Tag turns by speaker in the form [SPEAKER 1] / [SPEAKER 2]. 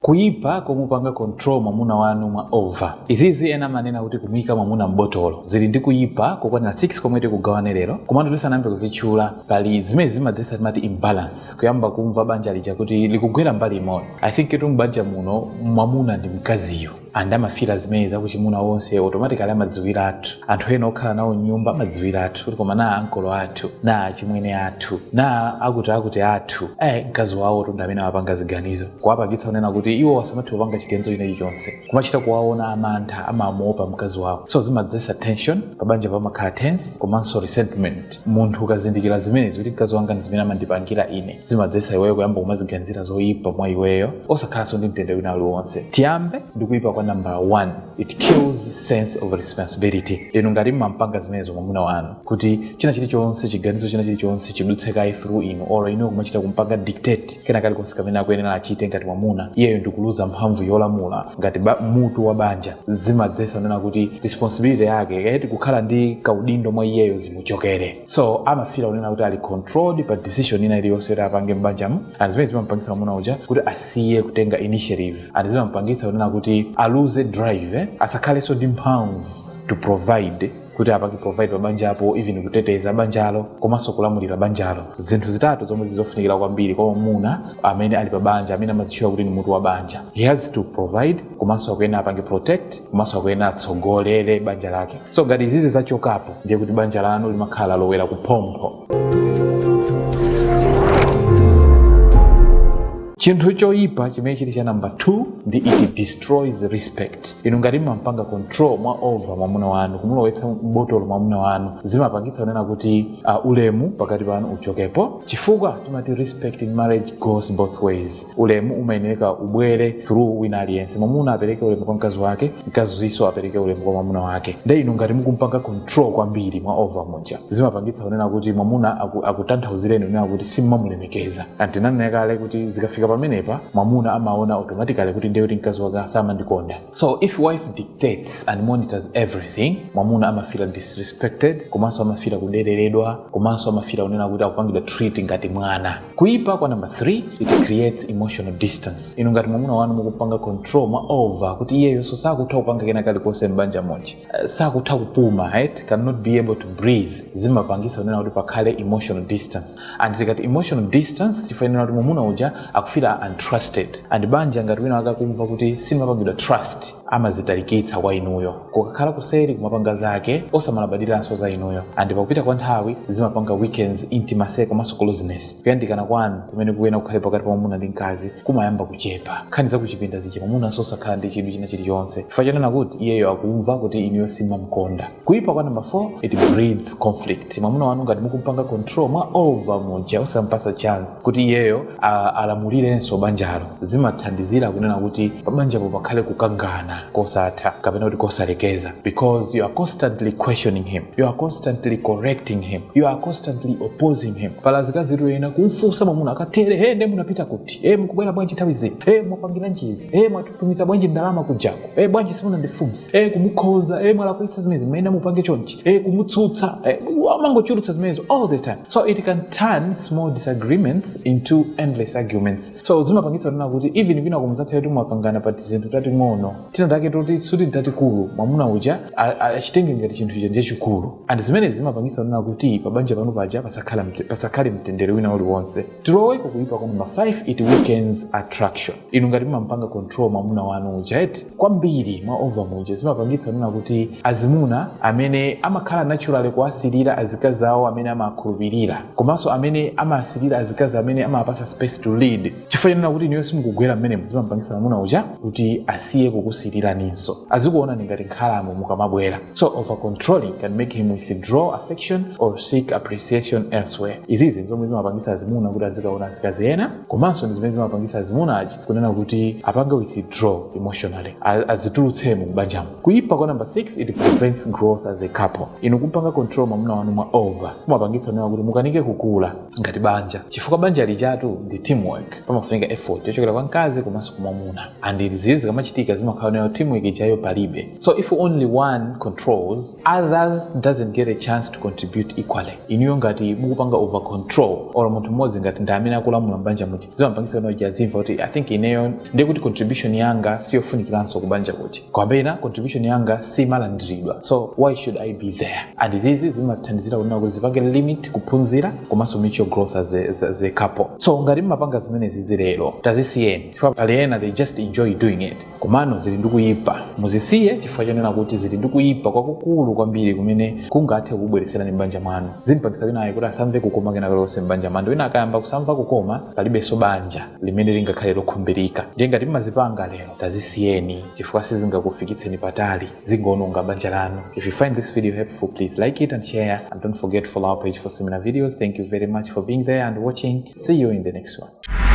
[SPEAKER 1] Kuipa komupanga control mwamuna wanu mwa over. Izizi ena manena kuti kumika mwamuna mbotolo. Zili ndi kuipa kukwanira 6 komwe tikugawane lero. Komando tisanayambe kuzichula pali zimene zimadzesa timati imbalance. Kuyamba kumva banja lija kuti likugwera mbali imodzi. I think itu mbanja muno mwamuna ndi mkaziyo. And amafira zimene zakuchimuna wonse automatically amadziwira athu. Anthu ena okhala nawo nyumba amadziwira athu kuti koma na ankolo athu, na achimwene athu, na akuti athu. Mkazi wawo tunda amene amapanga ziganizo. Kuwapangitsa unena kuti iwo wasamati kupanga chiganizo china chilichonse. Kumachita kuwaona amantha amamuopa mkazi wawo. So zimadzesa tension pabanja pamakhala tense komanso resentment. Munthu ukazindikira zimenezi kuti mkazi wanga ndi zimene amandipangira ine. Zimadzesa iweyo kuyamba kumaziganizira zoyipa mwa iweyo osakhalanso ndi mtendere wina uliwonse. Tiyambe ndi kuipa kwa number 1, it kills sense of responsibility. Inu ngati mmampanga zimenezo mwamuna wanu kuti china chilichonse chiganizo china chilichonse chidutseka through inu or inu kumachita kumpanga dictate kena kali konse kamene akuyenera achite ngati mwamuna iyeyo ndikuluza mphamvu yolamula ngati mutu wa banja. Zimadzesa unena kuti responsibility yake yaiti kukhala ndi kaudindo mwa iyeyo zimuchokere. So amafira unena kuti ali controlled pa decision ina iliyonse yoti apange mbanjamu. And zimene zimampangisa mwamuna uja kuti asiye kutenga initiative. And zimampangisa unena kuti aluze drive, asakhalenso ndi mphamvu to provide kuti apange provide pabanja apo even kuteteza banjalo komanso kulamulira banjalo. Zinthu zitatu zomwe zizofunikira kwambiri kwa mwamuna amene ali pabanja amene amazitchula kuti ni mutu wa banja. He has to provide komanso akuyenera apange protect komanso akuyenera atsogolere banja lake. So ngati izizi zachokapo ndiye kuti banja lanu limakhala lowera kuphompho. Chinthu choyipa chimene chiti cha number 2 ndi it destroys respect. Inu ngati mmampanga control mwa over mwamuna wanu kumulowetsa botolo mwamuna wanu zimapangitsa unena kuti ulemu pakati panu uchokepo. Chifukwa timati respect in marriage goes both ways. Ulemu umayeneka ubwere through wina aliyense. Mwamuna apereke ulemu kwa mkazi wake, mkaziso apereke ulemu kwa mwamuna wake. Nde inu ngati mukumpanga control kwambiri mwa over munja zimapangitsa unena kuti mwamuna akutanthauzireni unena kuti simmamulemekeza. Antinaneka ale kuti zikafika pamenepa mwamuna amaona automatically kuti ndiye kuti mkazi wake samandikonda. So if wife dictates and monitors everything, mwamuna amafira disrespected, komanso amafira kudereredwa, komanso amafira unena kuti akupangidwa treat ngati mwana. Kuipa kwa number 3, it creates emotional distance. Inu ngati mwamuna wanu mukupanga control mwa over kuti iyeyo so sakutha kupanga kena kali konse mbanja monje, sakutha kupuma, right? Cannot be able to breathe. Zimapangisa unena kuti pakhale emotional distance. And tikati emotional distance tifanira kuti mwamuna uja akufira untrusted. And banja ngati wina akakumva kuti simapangidwa trust amazitalikitsa kwa inuyo. Kukakhala kuseri kumapanga zake osamalabadiranso za inuyo. And pakupita kwa nthawi zimapanga weekends intimacy komanso closeness. Kuyandikana kwanu kumene kuyena kukhale pakati pa mwamuna ndi mkazi kumayamba kuchepa. Nkhani za kuchipinda zija mwamuna sosakhala ndi chidwi china chiliyonse. Chifukwa kuti iyeyo akumva kuti inuyo simamkonda. Kuipa kwa number 4, it breeds conflict. Mwamuna wanu ngati mukumpanga control mwa over muja osampasa chance kuti iyeyo alamulirenso banjalo zimathandizira kunena kuti pabanjapo pakhale kukangana kosatha kapena kuti kosalekeza, because you are constantly questioning him, you are constantly correcting him, you are constantly opposing him. Pala zikazitu ena kumfunsa mwamuna akatere nde munapita kuti mukubwera bwanji nthawi zino, mwapangira njizi, mwatumiza bwanji ndalama kujako, bwanji simunandifunsa, kumukhoza, mwalakwitsa zimezi mmene mupange chonchi, kumutsutsa, amangochulutsa zimezo all the time. So it can turn small disagreements into endless arguments. So zimapangitsa nena kuti even vina kumuzatha yetu mwakangana pa zinthu tating'ono tinatake toti suti tatikulu mwamuna uja achitenge ngati chinthu icho ndiye chikulu. And zimene zimapangitsa nena kuti pabanja panu paja pasakhale mtendere wina uliwonse. Tiloweko kuipa kwa number 5, it weakens attraction. Inu ngati mmampanga control mwamuna wanu uja kwambiri mwa over muja zimapangitsa nena kuti azimuna amene amakhala naturally kuasirira azikazi awo amene amakhulupirira komanso amene amaasirira azikazi amene amapasa space to lead. Chifukwa kuti niyo simukugwera mmene zimapangisa mwamuna uja kuti asiye kukusirira ninso, azikuona ngati nkhalamo mukamabwera. So over controlling can make him withdraw affection or seek appreciation elsewhere. Izizi zomwe zimapangisa azimuna kuti azikaona azikazi ena, komanso ndi zimene zimapangisa azimuna aji kunena kuti apange withdraw emotionally, azitulutsemo m'banjamo. Kuipa kwa number 6, it prevents growth as a couple. Inu kupanga control mwamuna wanu mwa over kumapangisa kunena kuti mukanike kukula ngati banja, chifukwa banja lijatu ndi teamwork. pamafunika effort yochokera kwa mkazi komanso kwa mwamuna, and zizi zikamachitika zimakhala nayo teamwork ichayo palibe. So if only one controls, others doesn't get a chance to contribute equally. Inuyo ngati mukupanga over control or munthu mmodzi ngati ndi amene akulamula mbanja muti, zimapangitsa kuti azimva kuti I think ineyo ndiye kuti contribution yanga siyofunikiranso kubanja kuti kwambena contribution yanga simalandiridwa, so why should I be there? And zizi zimathandizira kunena kuti zipange limit kuphunzira komanso mutual growth as a couple. So ngati mmapanga zimene zizi lero tazisiyeni, chifukwa pali ena they just enjoy doing it, komano zili ndi kuyipa muzisiye chifukwa chonena kuti zili ndi kuyipa kwakukulu kwambiri kumene kungathe kubweretserani mbanja mwanu. Zimpangisa winayo kuti asamve kukoma kena kalonse mbanja mwanu, wina akayamba kusamva kukoma palibenso banja limene lingakhale lokhumbirika. Ndiye ngati mmazipanga lero tazisiyeni chifukwa sizingakufikitseni patali, zingononga banja lanu. If you find this video helpful, please like it and share, and don't forget to follow our page for similar videos. Thank you very much for being there and watching. See you in the next one.